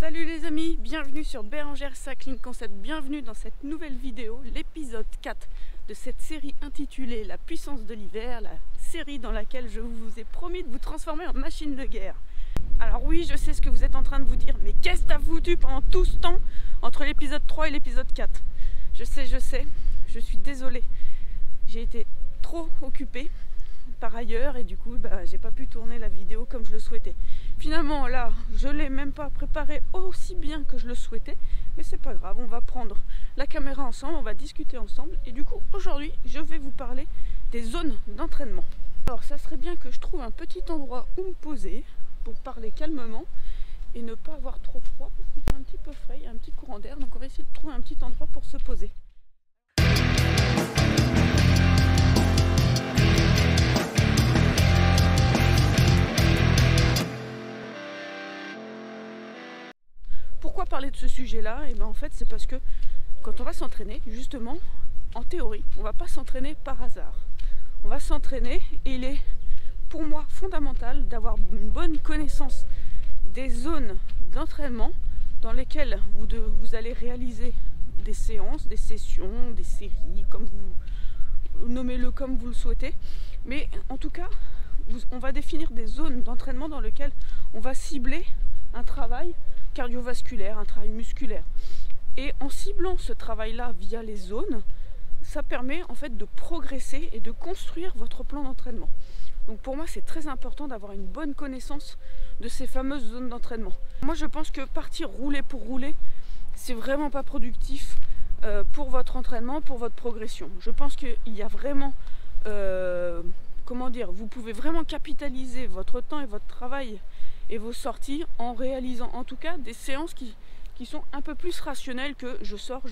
Salut les amis, bienvenue sur Bérengère Cycling Concept, bienvenue dans cette nouvelle vidéo, l'épisode 4 de cette série intitulée La puissance de l'hiver, la série dans laquelle je vous ai promis de vous transformer en machine de guerre. Alors oui, je sais ce que vous êtes en train de vous dire, mais qu'est-ce que t'as foutu pendant tout ce temps entre l'épisode 3 et l'épisode 4? Je sais, je suis désolée, j'ai été trop occupée par ailleurs et du coup j'ai pas pu tourner la vidéo comme je le souhaitais. Finalement là je l'ai même pas préparé aussi bien que je le souhaitais, mais c'est pas grave, on va prendre la caméra ensemble, on va discuter ensemble et du coup aujourd'hui je vais vous parler des zones d'entraînement. Alors ça serait bien que je trouve un petit endroit où me poser pour parler calmement et ne pas avoir trop froid parce qu'il fait un petit peu frais, il y a un petit courant d'air, donc on va essayer de trouver un petit endroit pour se poser. Pourquoi parler de ce sujet-là? Et en fait, c'est parce que quand on va s'entraîner, justement, en théorie, on ne va pas s'entraîner par hasard. On va s'entraîner et il est, pour moi, fondamental d'avoir une bonne connaissance des zones d'entraînement dans lesquelles vous allez réaliser des séances, des sessions, des séries, comme vous nommez-le comme vous le souhaitez. Mais en tout cas, on va définir des zones d'entraînement dans lesquelles on va cibler un travail cardiovasculaire, un travail musculaire. Et en ciblant ce travail-là via les zones, ça permet en fait de progresser et de construire votre plan d'entraînement. Donc pour moi, c'est très important d'avoir une bonne connaissance de ces fameuses zones d'entraînement. Moi, je pense que partir rouler pour rouler, c'est vraiment pas productif pour votre entraînement, pour votre progression. Je pense qu'il y a vraiment, vous pouvez vraiment capitaliser votre temps et votre travail et vos sorties en réalisant en tout cas des séances qui sont un peu plus rationnelles que je sors,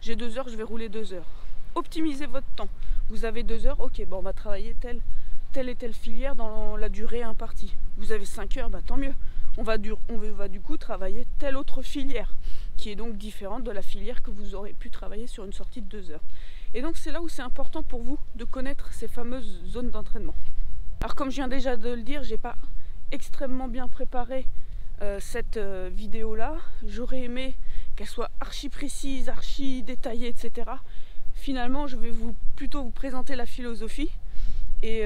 j'ai 2 heures, je vais rouler 2 heures. Optimisez votre temps. Vous avez 2 heures, ok, on va travailler telle et telle filière dans la durée impartie. Vous avez 5 heures, tant mieux. On va du coup travailler telle autre filière qui est donc différente de la filière que vous aurez pu travailler sur une sortie de 2 heures. Et donc c'est là où c'est important pour vous de connaître ces fameuses zones d'entraînement. Alors comme je viens déjà de le dire, j'ai pas extrêmement bien préparé cette vidéo là. J'aurais aimé qu'elle soit archi précise, archi détaillée, etc. Finalement je vais plutôt vous présenter la philosophie et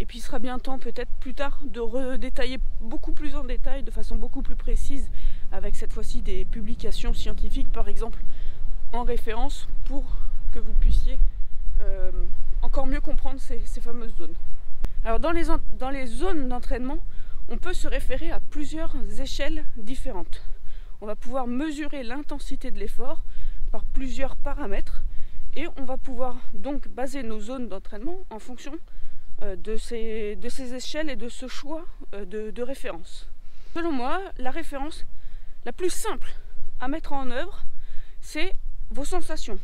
puis il sera bien temps peut-être plus tard de redétailler beaucoup plus en détail, de façon beaucoup plus précise, avec cette fois-ci des publications scientifiques par exemple en référence pour que vous puissiez encore mieux comprendre ces fameuses zones. Alors dans les zones d'entraînement, on peut se référer à plusieurs échelles différentes. On va pouvoir mesurer l'intensité de l'effort par plusieurs paramètres et on va pouvoir donc baser nos zones d'entraînement en fonction de ces échelles et de ce choix de référence. Selon moi, la référence la plus simple à mettre en œuvre, c'est vos sensations.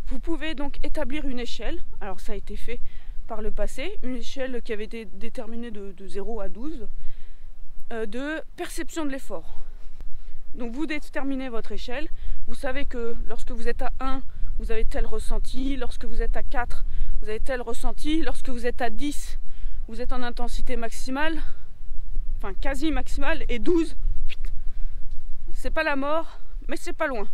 Vous pouvez donc établir une échelle, alors ça a été fait par le passé, une échelle qui avait été déterminée de 0 à 12 de perception de l'effort. Donc vous déterminez votre échelle, vous savez que lorsque vous êtes à 1, vous avez tel ressenti, lorsque vous êtes à 4, vous avez tel ressenti, lorsque vous êtes à 10, vous êtes en intensité maximale, enfin quasi maximale, et 12, c'est pas la mort, mais c'est pas loin.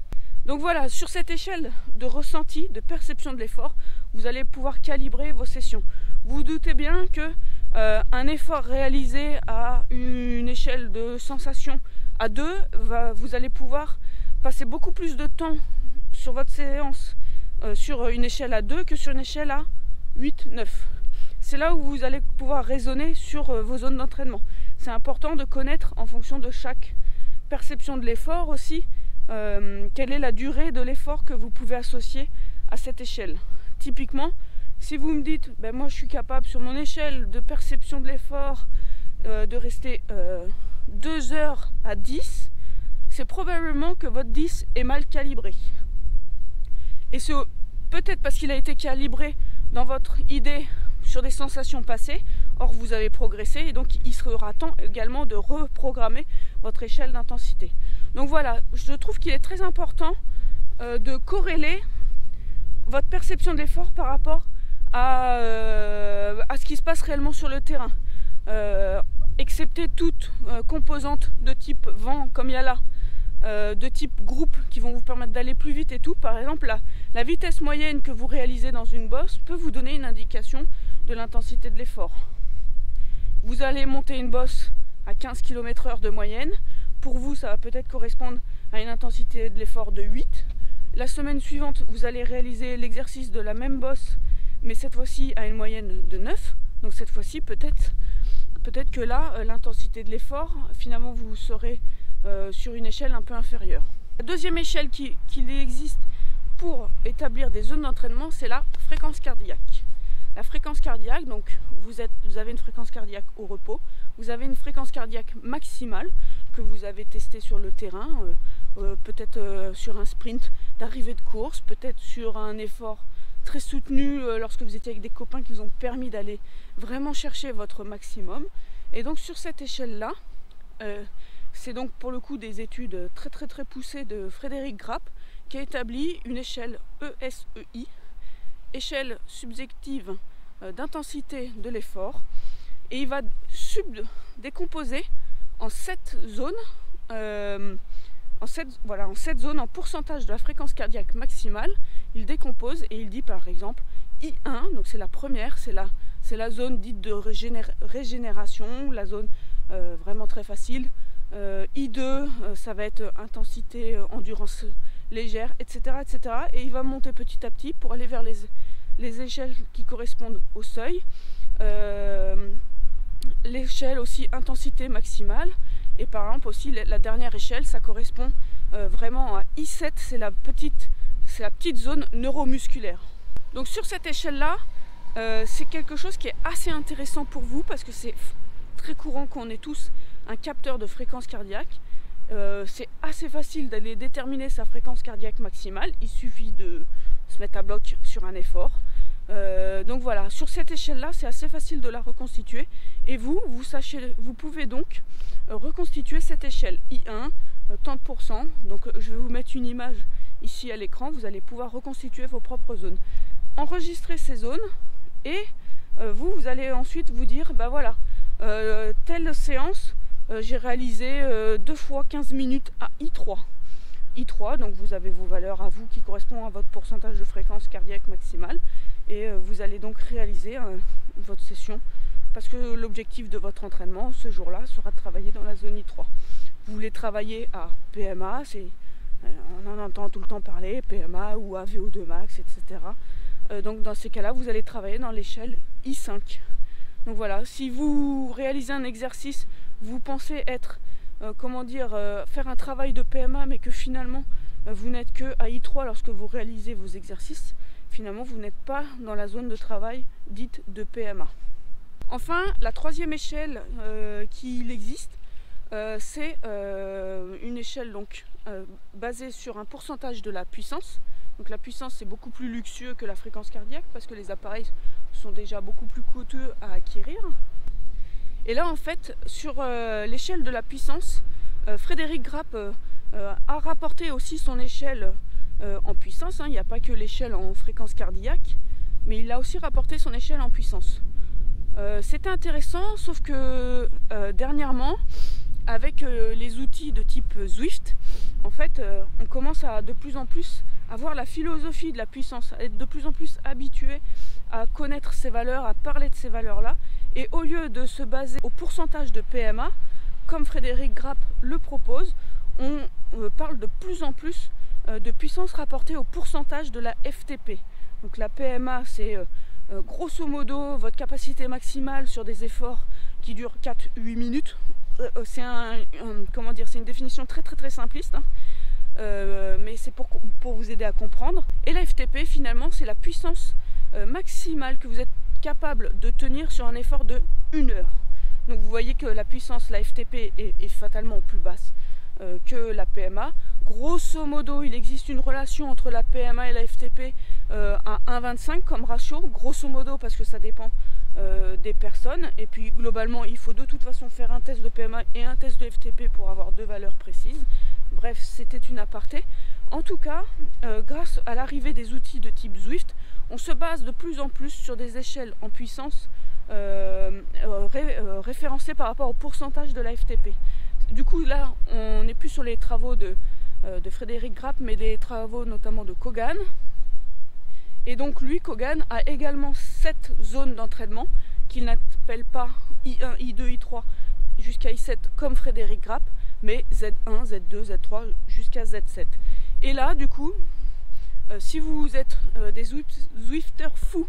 Donc voilà, sur cette échelle de ressenti, de perception de l'effort, vous allez pouvoir calibrer vos sessions. Vous vous doutez bien que un effort réalisé à une échelle de sensation à 2, vous allez pouvoir passer beaucoup plus de temps sur votre séance sur une échelle à 2 que sur une échelle à 8, 9. C'est là où vous allez pouvoir raisonner sur vos zones d'entraînement. C'est important de connaître en fonction de chaque perception de l'effort aussi, quelle est la durée de l'effort que vous pouvez associer à cette échelle. Typiquement, si vous me dites, moi je suis capable sur mon échelle de perception de l'effort de rester 2 heures à 10, c'est probablement que votre 10 est mal calibré. Et c'est peut-être parce qu'il a été calibré dans votre idée sur des sensations passées, or vous avez progressé et donc il sera temps également de reprogrammer votre échelle d'intensité. Donc voilà, je trouve qu'il est très important de corréler votre perception de l'effort par rapport à ce qui se passe réellement sur le terrain. Excepté toute composante de type vent comme il y a là, de type groupe qui vont vous permettre d'aller plus vite et tout. Par exemple, la vitesse moyenne que vous réalisez dans une bosse peut vous donner une indication de l'intensité de l'effort. Vous allez monter une bosse à 15 km/h de moyenne. Pour vous, ça va peut-être correspondre à une intensité de l'effort de 8. La semaine suivante, vous allez réaliser l'exercice de la même bosse, mais cette fois-ci à une moyenne de 9. Donc cette fois-ci, peut-être que là, l'intensité de l'effort, finalement, vous serez sur une échelle un peu inférieure. La deuxième échelle qu'il existe pour établir des zones d'entraînement, c'est la fréquence cardiaque. La fréquence cardiaque, donc vous avez une fréquence cardiaque au repos, vous avez une fréquence cardiaque maximale que vous avez testée sur le terrain, peut-être sur un sprint d'arrivée de course, peut-être sur un effort très soutenu lorsque vous étiez avec des copains qui vous ont permis d'aller vraiment chercher votre maximum. Et donc sur cette échelle-là, c'est donc pour le coup des études très poussées de Frédéric Grapp qui a établi une échelle ESEI, échelle subjective d'intensité de l'effort, et il va décomposer en 7 zones, en 7 zones en pourcentage de la fréquence cardiaque maximale. Il décompose et il dit par exemple I1, donc c'est la première, c'est la zone dite de régénération, la zone vraiment très facile. I2, ça va être intensité, endurance légère, etc., etc. Et il va monter petit à petit pour aller vers les échelles qui correspondent au seuil. L'échelle aussi intensité maximale. Et par exemple aussi la dernière échelle, ça correspond vraiment à I7, c'est la petite zone neuromusculaire. Donc sur cette échelle-là, c'est quelque chose qui est assez intéressant pour vous parce que c'est très courant qu'on ait tous un capteur de fréquence cardiaque. C'est assez facile d'aller déterminer sa fréquence cardiaque maximale, il suffit de se mettre à bloc sur un effort. Donc voilà, sur cette échelle-là, c'est assez facile de la reconstituer. Et vous pouvez donc reconstituer cette échelle I1, tant de pourcents. Donc je vais vous mettre une image ici à l'écran, vous allez pouvoir reconstituer vos propres zones. Enregistrez ces zones et vous allez ensuite vous dire, bah voilà, telle séance, j'ai réalisé 2 fois 15 minutes à I3. I3, donc vous avez vos valeurs à vous qui correspondent à votre pourcentage de fréquence cardiaque maximale. Et vous allez donc réaliser votre session parce que l'objectif de votre entraînement ce jour-là sera de travailler dans la zone I3. Vous voulez travailler à PMA, on en entend tout le temps parler, PMA ou à VO2 max, etc. Donc dans ces cas-là, vous allez travailler dans l'échelle I5. Donc voilà, si vous réalisez un exercice, vous pensez être, faire un travail de PMA, mais que finalement vous n'êtes que à I3 lorsque vous réalisez vos exercices, finalement vous n'êtes pas dans la zone de travail dite de PMA. Enfin, la troisième échelle qu'il existe, c'est une échelle donc, basée sur un pourcentage de la puissance. Donc la puissance, c'est beaucoup plus luxueux que la fréquence cardiaque parce que les appareils sont déjà beaucoup plus coûteux à acquérir. Et là en fait, sur l'échelle de la puissance, Frédéric Grapp a rapporté aussi son échelle en puissance, hein. Il n'y a pas que l'échelle en fréquence cardiaque, mais il a aussi rapporté son échelle en puissance. C'était intéressant, sauf que dernièrement, avec les outils de type Zwift, en fait, on commence à de plus en plus à voir la philosophie de la puissance, à être de plus en plus habitué à connaître ces valeurs, à parler de ces valeurs-là, et au lieu de se baser au pourcentage de PMA, comme Frédéric Grapp le propose, on parle de plus en plus de puissance rapportée au pourcentage de la FTP. Donc la PMA, c'est grosso modo votre capacité maximale sur des efforts qui durent 4-8 minutes. C'est une définition très simpliste, hein. Mais c'est pour vous aider à comprendre. Et la FTP, finalement, c'est la puissance maximale que vous êtes capable de tenir sur un effort de 1 heure. Donc vous voyez que la puissance, la FTP, est fatalement plus basse que la PMA. Grosso modo, il existe une relation entre la PMA et la FTP à 1,25 comme ratio, grosso modo, parce que ça dépend des personnes. Et puis globalement, il faut de toute façon faire un test de PMA et un test de FTP pour avoir 2 valeurs précises. Bref, c'était une aparté. En tout cas, grâce à l'arrivée des outils de type Zwift, on se base de plus en plus sur des échelles en puissance référencées par rapport au pourcentage de la FTP. du coup là on n'est plus sur les travaux de Frédéric Grapp, mais des travaux notamment de Kogan. Et donc lui, Kogan, a également 7 zones d'entraînement qu'il n'appelle pas I1, I2, I3 jusqu'à I7 comme Frédéric Grapp, mais Z1, Z2, Z3 jusqu'à Z7. Et là, du coup, si vous êtes des Zwifters fous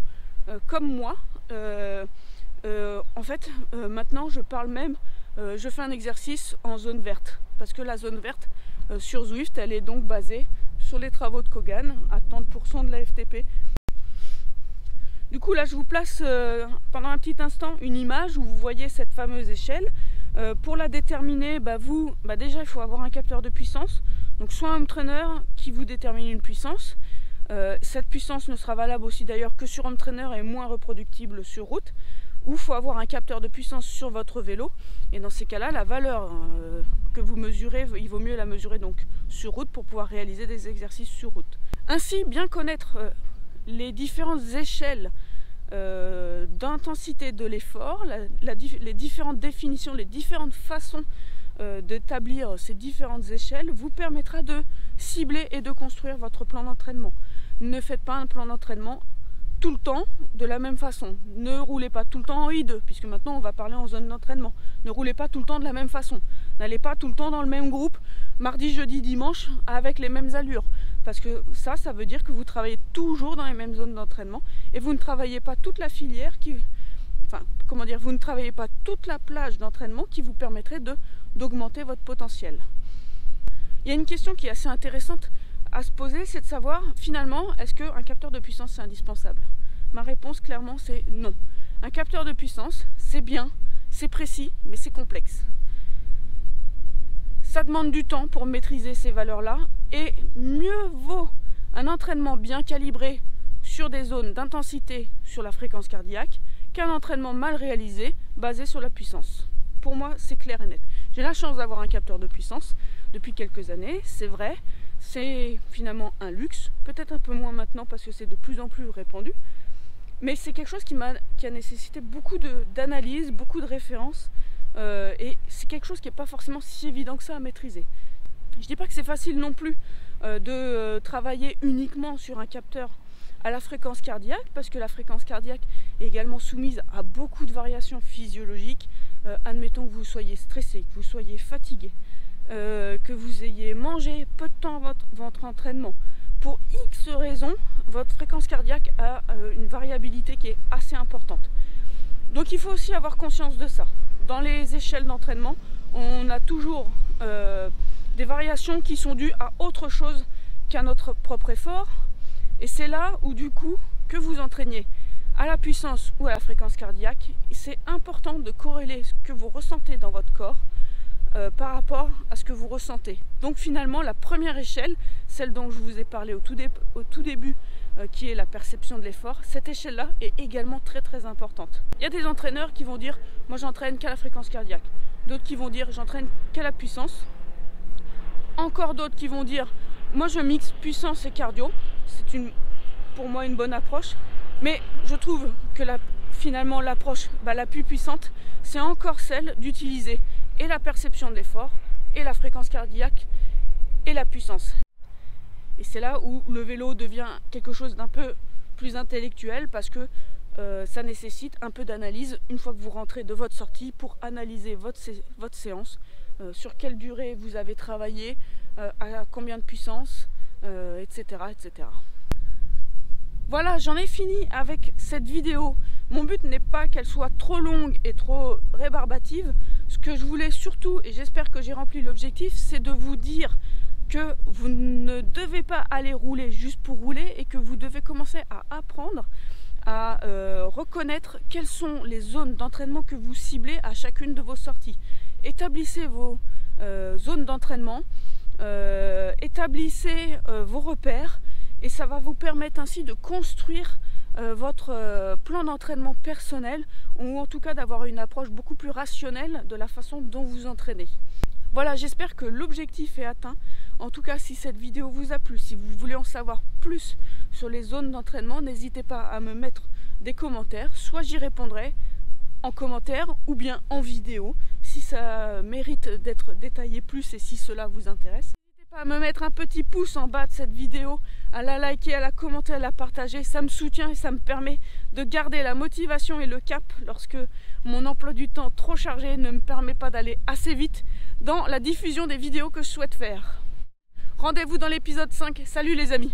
comme moi, en fait, maintenant je parle même, je fais un exercice en zone verte, parce que la zone verte sur Zwift, elle est donc basée sur les travaux de Kogan à 30% de la FTP. Du coup là je vous place pendant un petit instant une image où vous voyez cette fameuse échelle. Pour la déterminer, déjà il faut avoir un capteur de puissance, donc soit un home trainer qui vous détermine une puissance. Cette puissance ne sera valable aussi d'ailleurs que sur home trainer et moins reproductible sur route, ou il faut avoir un capteur de puissance sur votre vélo, et dans ces cas-là la valeur que vous mesurez, il vaut mieux la mesurer donc sur route pour pouvoir réaliser des exercices sur route. Ainsi, bien connaître les différentes échelles d'intensité de l'effort, les différentes définitions, les différentes façons d'établir ces différentes échelles vous permettra de cibler et de construire votre plan d'entraînement. Ne faites pas un plan d'entraînement tout le temps de la même façon. Ne roulez pas tout le temps en I2, puisque maintenant on va parler en zone d'entraînement. Ne roulez pas tout le temps de la même façon. N'allez pas tout le temps dans le même groupe, mardi, jeudi, dimanche, avec les mêmes allures. Parce que ça veut dire que vous travaillez toujours dans les mêmes zones d'entraînement et vous ne travaillez pas toute la filière vous ne travaillez pas toute la plage d'entraînement qui vous permettrait d'augmenter votre potentiel. Il y a une question qui est assez intéressante à se poser, c'est de savoir finalement, est-ce qu'un capteur de puissance c'est indispensable? Ma réponse clairement c'est non. Un capteur de puissance c'est bien, c'est précis, mais c'est complexe. Ça demande du temps pour maîtriser ces valeurs-là, et mieux vaut un entraînement bien calibré sur des zones d'intensité sur la fréquence cardiaque qu'un entraînement mal réalisé basé sur la puissance. Pour moi, c'est clair et net. J'ai la chance d'avoir un capteur de puissance depuis quelques années, c'est vrai, c'est finalement un luxe, peut-être un peu moins maintenant parce que c'est de plus en plus répandu, mais c'est quelque chose qui a nécessité beaucoup d'analyse, beaucoup de références, et c'est quelque chose qui n'est pas forcément si évident que ça à maîtriser. Je ne dis pas que c'est facile non plus de travailler uniquement sur un capteur à la fréquence cardiaque, parce que la fréquence cardiaque est également soumise à beaucoup de variations physiologiques. Admettons que vous soyez stressé, que vous soyez fatigué, que vous ayez mangé peu de temps votre entraînement. Pour X raisons, votre fréquence cardiaque a une variabilité qui est assez importante. Donc il faut aussi avoir conscience de ça. Dans les échelles d'entraînement, on a toujours des variations qui sont dues à autre chose qu'à notre propre effort. Et c'est là où du coup, que vous entraîniez à la puissance ou à la fréquence cardiaque, c'est important de corréler ce que vous ressentez dans votre corps par rapport à ce que vous ressentez. Donc finalement, la première échelle, celle dont je vous ai parlé au tout début, qui est la perception de l'effort, cette échelle-là est également très très importante. Il y a des entraîneurs qui vont dire « moi j'entraîne qu'à la fréquence cardiaque », d'autres qui vont dire « j'entraîne qu'à la puissance », encore d'autres qui vont dire « moi je mixe puissance et cardio », c'est pour moi une bonne approche, mais je trouve que finalement l'approche la plus puissante, c'est encore celle d'utiliser et la perception de l'effort, et la fréquence cardiaque, et la puissance. Et c'est là où le vélo devient quelque chose d'un peu plus intellectuel, parce que ça nécessite un peu d'analyse une fois que vous rentrez de votre sortie pour analyser votre séance, sur quelle durée vous avez travaillé, à combien de puissance, etc., etc. Voilà, j'en ai fini avec cette vidéo. Mon but n'est pas qu'elle soit trop longue et trop rébarbative. Ce que je voulais surtout, et j'espère que j'ai rempli l'objectif, c'est de vous dire que vous ne devez pas aller rouler juste pour rouler, et que vous devez commencer à apprendre à reconnaître quelles sont les zones d'entraînement que vous ciblez à chacune de vos sorties. Établissez vos zones d'entraînement, établissez vos repères, et ça va vous permettre ainsi de construire votre plan d'entraînement personnel, ou en tout cas d'avoir une approche beaucoup plus rationnelle de la façon dont vous entraînez. Voilà, j'espère que l'objectif est atteint. En tout cas, si cette vidéo vous a plu, si vous voulez en savoir plus sur les zones d'entraînement, n'hésitez pas à me mettre des commentaires, soit j'y répondrai en commentaire ou bien en vidéo si ça mérite d'être détaillé plus et si cela vous intéresse. N'hésitez pas à me mettre un petit pouce en bas de cette vidéo, à la liker, à la commenter, à la partager. Ça me soutient et ça me permet de garder la motivation et le cap lorsque mon emploi du temps trop chargé ne me permet pas d'aller assez vite dans la diffusion des vidéos que je souhaite faire. Rendez-vous dans l'épisode 5. Salut les amis!